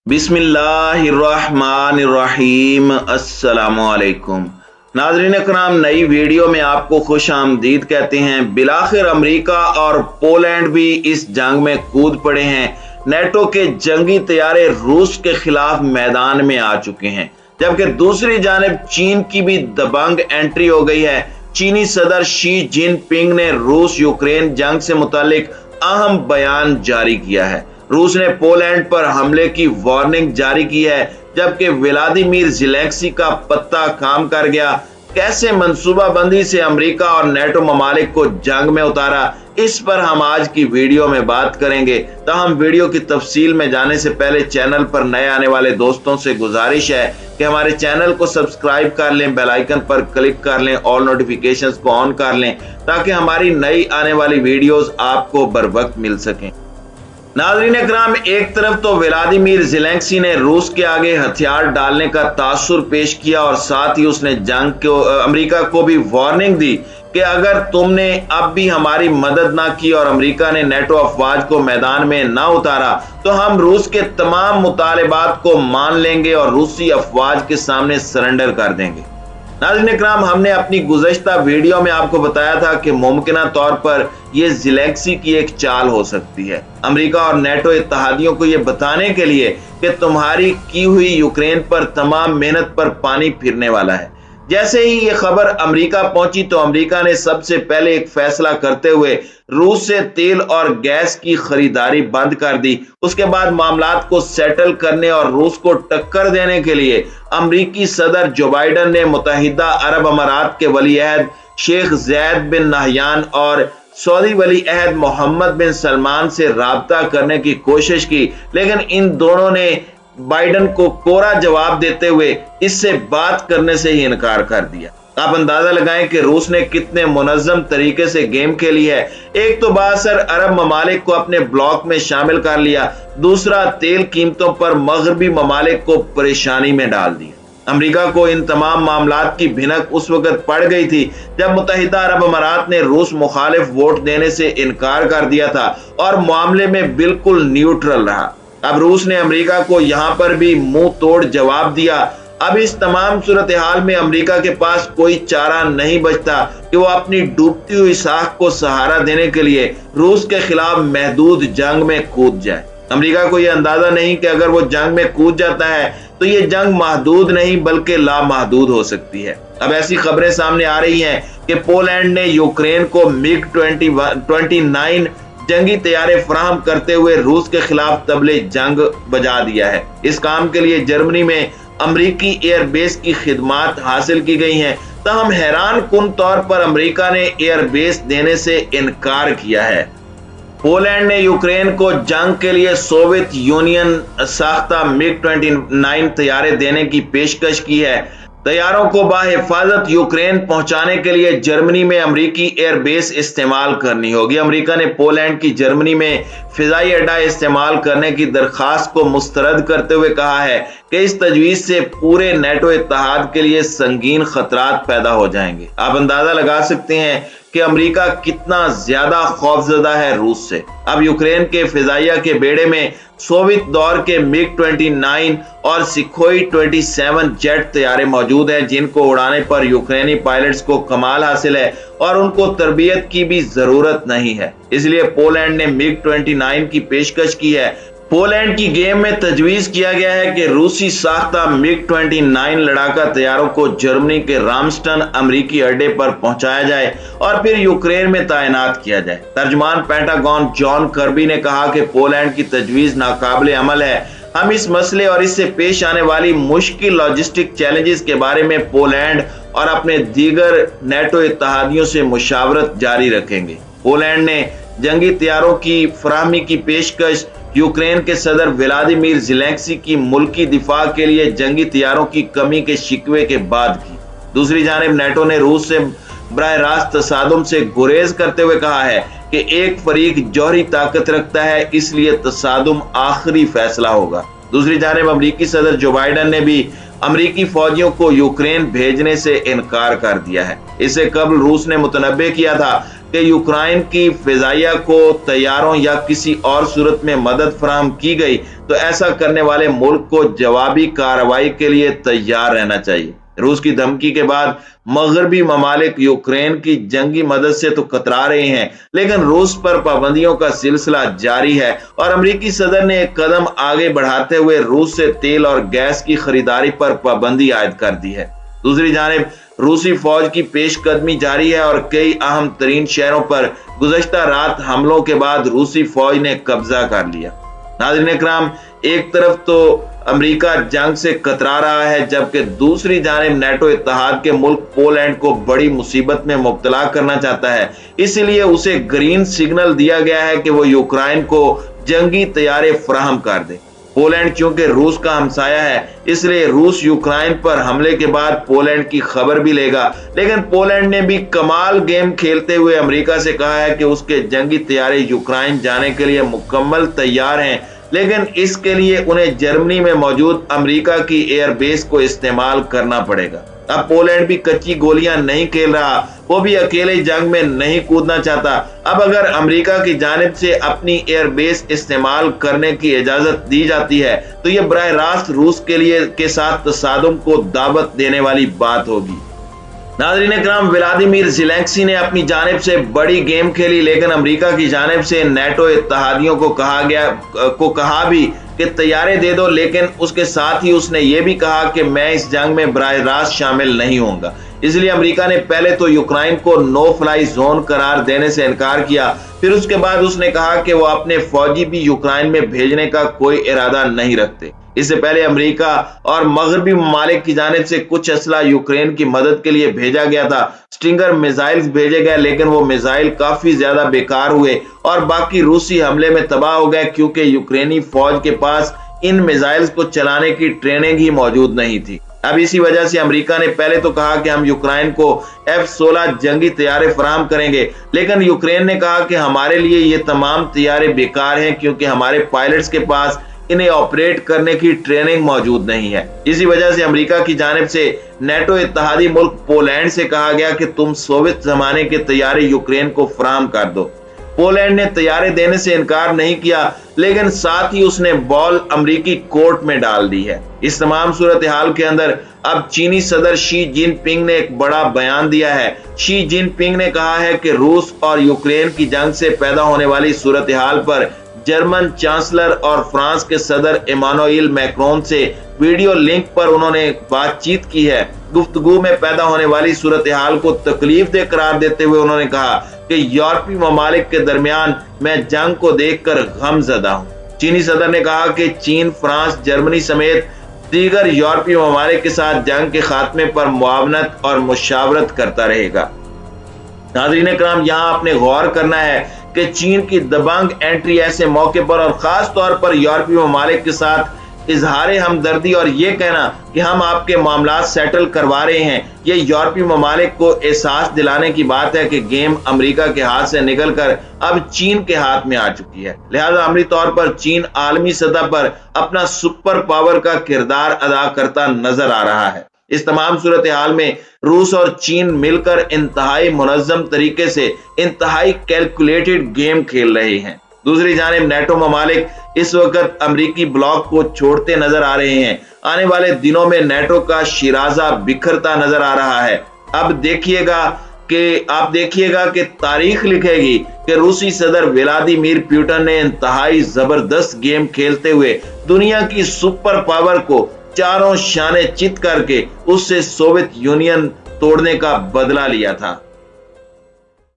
बिस्मिल्लाहिर्रहमानिर्रहीम। अस्सलामुअलैकुम नाज़रीन कराम, नई वीडियो में आपको खुश आमदीद कहते हैं। बिलाखिर अमेरिका और पोलैंड भी इस जंग में कूद पड़े हैं। नेटो के जंगी तैयारे रूस के खिलाफ मैदान में आ चुके हैं, जबकि दूसरी जानिब चीन की भी दबंग एंट्री हो गई है। चीनी सदर शी जिनपिंग ने रूस यूक्रेन जंग से मुतालिक अहम बयान जारी किया है। रूस ने पोलैंड पर हमले की वार्निंग जारी की है, जबकि व्लादिमीर ज़ेलेंस्की का पत्ता काम कर गया। कैसे मंसूबाबंदी से अमेरिका और नेटो ममालिक को जंग में उतारा, इस पर हम आज की वीडियो में बात करेंगे। ताहम वीडियो की तफसील में जाने से पहले चैनल पर नए आने वाले दोस्तों से गुजारिश है कि हमारे चैनल को सब्सक्राइब कर लें, बेल आइकन पर क्लिक कर लें, ऑल नोटिफिकेशंस को ऑन कर लें, ताकि हमारी नई आने वाली वीडियोस आपको बर वक्त मिल सकें। नाज़रीन इकराम, एक तरफ तो व्लादिमीर ज़ेलेंस्की ने रूस के आगे हथियार डालने का तासुर पेश किया और साथ ही उसने जंग को अमेरिका को भी वार्निंग दी कि अगर तुमने अब भी हमारी मदद ना की और अमेरिका ने नेटो अफवाज को मैदान में ना उतारा तो हम रूस के तमाम मुतालिबात को मान लेंगे और रूसी अफवाज के सामने सरेंडर कर देंगे। नाज़रीन इकराम, हमने अपनी गुज़श्ता वीडियो में आपको बताया था कि मुमकिना तौर पर यह ज़ेलेंस्की की एक चाल हो सकती है, अमेरिका और नेटो इत्तेहादियों को यह बताने के लिए कि तुम्हारी की हुई यूक्रेन पर तमाम मेहनत पर पानी फिरने वाला है। जैसे ही ये खबर अमेरिका पहुंची तो अमेरिका ने सबसे पहले एक फैसला करते हुए रूस से तेल और गैस की खरीदारी बंद कर दी। उसके बाद मामलात को सेटल करने और रूस को टक्कर देने के लिए अमेरिकी सदर जो बाइडन ने मुत्तहिदा अरब अमारात के वली अहद शेख ज़ैद बिन नहयान और सऊदी वली अहद मोहम्मद बिन सलमान से राब्ता करने की कोशिश की, लेकिन इन दोनों ने बाइडन को कोरा जवाब देते हुए इससे बात करने से ही इनकार कर दिया। आप अंदाजा लगाएं कि रूस ने कितने मुनज़्ज़म तरीके से गेम खेली है। एक तो बासर अरब ममालिक को अपने ब्लॉक में शामिल कर लिया, दूसरा तेल कीमतों पर मगरबी ममालिक को परेशानी में डाल दिया। अमेरिका को इन तमाम मामलात की भिनक उस वक्त पड़ गई थी जब मुत्तहिदा अरब अमारात ने रूस मुखालिफ वोट देने से इनकार कर दिया था और मामले में बिल्कुल न्यूट्रल रहा। अब रूस ने अमेरिका को यहां पर भी मुंह तोड़ जवाब दिया। अब इस तमाम सूरत हाल में अमेरिका के पास कोई चारा नहीं बचता कि वो अपनी डूबती हुई साख को सहारा देने के लिए रूस के खिलाफ महदूद जंग में कूद जाए। अमेरिका को यह अंदाजा नहीं कि अगर वो जंग में कूद जाता है तो ये जंग महदूद नहीं बल्कि लामहदूद हो सकती है। अब ऐसी खबरें सामने आ रही हैं कि पोलैंड ने यूक्रेन को MiG-29 जंगी तैयारे फराहम करते हुए रूस के खिलाफ तबले जंग बजा दिया है। इस काम के लिए जर्मनी में अमेरिकी एयरबेस की खिदमात हासिल की गई हैं। ताहम हैरान कुन तौर पर अमेरिका ने एयरबेस देने से इनकार किया है। पोलैंड ने यूक्रेन को जंग के लिए सोवियत यूनियन साख्ता MiG-29 तैयारे देने की पेशकश की है। तैयारों को बाहिफाजत यूक्रेन पहुंचाने के लिए जर्मनी में अमेरिकी एयरबेस इस्तेमाल करनी होगी। अमेरिका ने पोलैंड की जर्मनी में फिजाई अड्डा इस्तेमाल करने की दरखास्त को मुस्तरद करते हुए कहा है कि इस तजवीज से पूरे नेटो इत्तेहाद के लिए संगीन खतरात पैदा हो जाएंगे। आप अंदाजा लगा सकते हैं कि अमेरिका कितना ज्यादा खौफजदा है रूस से। अब यूक्रेन के फिजाइया के बेड़े में सोवियत दौर के MiG-29 और सुखोई 27 जेट तैयारे मौजूद हैं, जिनको उड़ाने पर यूक्रेनी पायलट्स को कमाल हासिल है और उनको तरबियत की भी जरूरत नहीं है। इसलिए पोलैंड ने MiG-29 की पेशकश की है। पोलैंड की गेम में तजवीज किया गया है कि रूसी साख्ता MiG-29 लड़ाका तैयारों को जर्मनी के रामस्टन अमेरिकी अड्डे पर पहुंचाया जाए और फिर यूक्रेन में तैनात किया जाए। तर्जमान पेंटागन जॉन कर्बी ने कहा कि पोलैंड की तजवीज नाकाबिले अमल है। हम इस मसले और इससे पेश आने वाली मुश्किल लॉजिस्टिक चैलेंजेस के बारे में पोलैंड और अपने दीगर नेटो इत्तेहादियों से मुशावरत जारी रखेंगे। पोलैंड ने जंगी तैयारों की फराहमी की पेशकश यूक्रेन के सदर व्लादिमीर ज़ेलेंस्की की मुल्की दिफा के लिए जंगी तैयारों की कमी के शिकवे के बाद की। दूसरी जानिब नेटो ने रूस से बराह रास्त तसादुम से गुरेज करते हुए कहा है कि एक फरीक जौहरी ताकत रखता है, इसलिए तसादुम आखिरी फैसला होगा। दूसरी जानिब अमेरिकी सदर जो बाइडन ने भी अमेरिकी फौजियों को यूक्रेन भेजने से इनकार कर दिया है। इससे कबल रूस ने मुतनब्बे किया था کہ यूक्रेन की फिजाइया को तैयारों या किसी और सूरत में मदद फराहम की गई तो ऐसा करने वाले मुल्क को जवाबी कार्रवाई के लिए तैयार रहना चाहिए। रूस की धमकी के बाद मगरबी ममालिक यूक्रेन की जंगी मदद से तो कतरा रहे हैं, लेकिन रूस पर पाबंदियों का सिलसिला जारी है और अमेरिकी सदर ने एक कदम आगे बढ़ाते हुए रूस से तेल और गैस की खरीदारी पर पाबंदी आयद कर दी है। दूसरी जानिब रूसी फौज की पेशकदमी जारी है और कई अहम तरीन शहरों पर गुज़श्ता रात हमलों के बाद रूसी फौज ने कब्जा कर लिया। नाज़रीन इकराम, एक तरफ तो अमेरिका जंग से कतरा रहा है, जबकि दूसरी जानिब नेटो इत्तेहाद के मुल्क पोलैंड को बड़ी मुसीबत में मुब्तला करना चाहता है। इसलिए उसे ग्रीन सिग्नल दिया गया है कि वो यूक्रेन को जंगी तैयारे फराहम कर दे। पोलैंड चूंकि रूस का हमसाया है, इसलिए रूस यूक्रेन पर हमले के बाद पोलैंड की खबर भी लेगा, लेकिन पोलैंड ने भी कमाल गेम खेलते हुए अमेरिका से कहा है कि उसके जंगी तैयारे यूक्रेन जाने के लिए मुकम्मल तैयार हैं, लेकिन इसके लिए उन्हें जर्मनी में मौजूद अमेरिका की एयरबेस को इस्तेमाल करना पड़ेगा। अब पोलैंड भी कच्ची गोलियां नहीं खेल रहा, वो भी अकेले जंग में नहीं कूदना चाहता। अब अगर अमेरिका की जानिब से अपनी एयरबेस इस्तेमाल करने की इजाजत दी जाती है तो ये बराह रास्त रूस के साथ तसादुम को दावत देने वाली बात होगी। नाज़रीन इकराम, व्लादिमीर ज़ेलेंस्की ने अपनी जानिब से बड़ी गेम खेली, लेकिन अमेरिका की जानिब से नेटो इत्तेहादियों को कहा भी कि तैयारे दे दो, लेकिन उसके साथ ही उसने ये भी कहा कि मैं इस जंग में बराह रास्त शामिल नहीं होऊंगा। इसलिए अमेरिका ने पहले तो यूक्रेन को नो फ्लाई जोन करार देने से इनकार किया, फिर उसके बाद उसने कहा कि वो अपने फौजी भी यूक्रेन में भेजने का कोई इरादा नहीं रखते। इससे पहले अमेरिका और मगरबी ममालिक की जानिब से कुछ असला यूक्रेन की मदद के लिए भेजा गया था। स्टिंगर मिसाइल्स भेजे गए, लेकिन वो मिसाइल काफी ज्यादा बेकार हुए और बाकी रूसी हमले में तबाह हो गए, क्योंकि यूक्रेनी फौज के पास इन मिसाइल्स को चलाने की ट्रेनिंग ही मौजूद नहीं थी। अब इसी वजह से अमेरिका ने पहले तो कहा कि हम यूक्रेन को F-16 जंगी तैयारे फराहम करेंगे, लेकिन यूक्रेन ने कहा कि हमारे लिए ये तमाम तैयारे बेकार हैं, क्योंकि हमारे पायलट्स के पास इन्हें ऑपरेट करने की ट्रेनिंग मौजूद नहीं है। इसी वजह से अमेरिका की जानिब से नेटो इत्तेहादी मुल्क पोलैंड से कहा गया कि तुम सोवियत जमाने के तैयारे यूक्रेन को फराहम कर दो। पोलैंड ने तैयारे देने से इनकार नहीं किया, लेकिन साथ ही उसने बॉल अमेरिकी कोर्ट में डाल दी है। इस तमाम सूरत हाल के अंदर अब चीनी सदर शी जिनपिंग ने एक बड़ा बयान दिया है। शी जिनपिंग ने कहा है कि रूस और यूक्रेन की जंग से पैदा होने वाली सूरत हाल पर जर्मन चांसलर और फ्रांस के सदर इमानुएल मैक्रोन से वीडियो लिंक पर उन्होंने बातचीत की है। गुफ्तगू में पैदा होने वाली सूरत हाल को तकलीफ दे करार देते हुए उन्होंने कहा कि यूरोपीय ममालिक के दरमियान मैं जंग को देखकर गमज़दा हूँ। चीनी सदर ने कहा कि चीन, फ्रांस, जर्मनी समेत दीगर यूरोपीय ममालिक के साथ जंग के खात्मे पर मुआवनत और मुशावरत करता रहेगा। नाज़रीन इकराम, यहाँ आपने गौर करना है कि चीन की दबंग एंट्री ऐसे मौके पर और खास तौर पर यूरोपीय ममालिक के साथ इजहार हमदर्दी और ये कहना कि हम आपके मामला सेटल करवा रहे हैं, ये यूरोपीय ममालिक को एहसास दिलाने की बात है कि गेम अमेरिका के हाथ से निकलकर अब चीन के हाथ में आ चुकी है। लिहाजा अमली तौर पर चीन आलमी सतह पर अपना सुपर पावर का किरदार अदा करता नजर आ रहा है। इस तमाम सूरत हाल में रूस और चीन मिलकर इंतहाई मुनज़्ज़म तरीके से इंतहाई कैलकुलेटेड गेम खेल रहे हैं। दूसरी जानिब नेटो ममालिक इस वक्त अमरीकी ब्लॉक को छोड़ते नजर आ रहे हैं। आने वाले दिनों में नेटो का शिराजा बिखरता नजर आ रहा है। अब आप देखिएगा कि तारीख लिखेगी कि रूसी सदर व्लादिमीर पुतिन ने इंतहाई जबरदस्त गेम खेलते हुए दुनिया की सुपर पावर को चारों शाने चित करके उससे सोवियत यूनियन तोड़ने का बदला लिया था।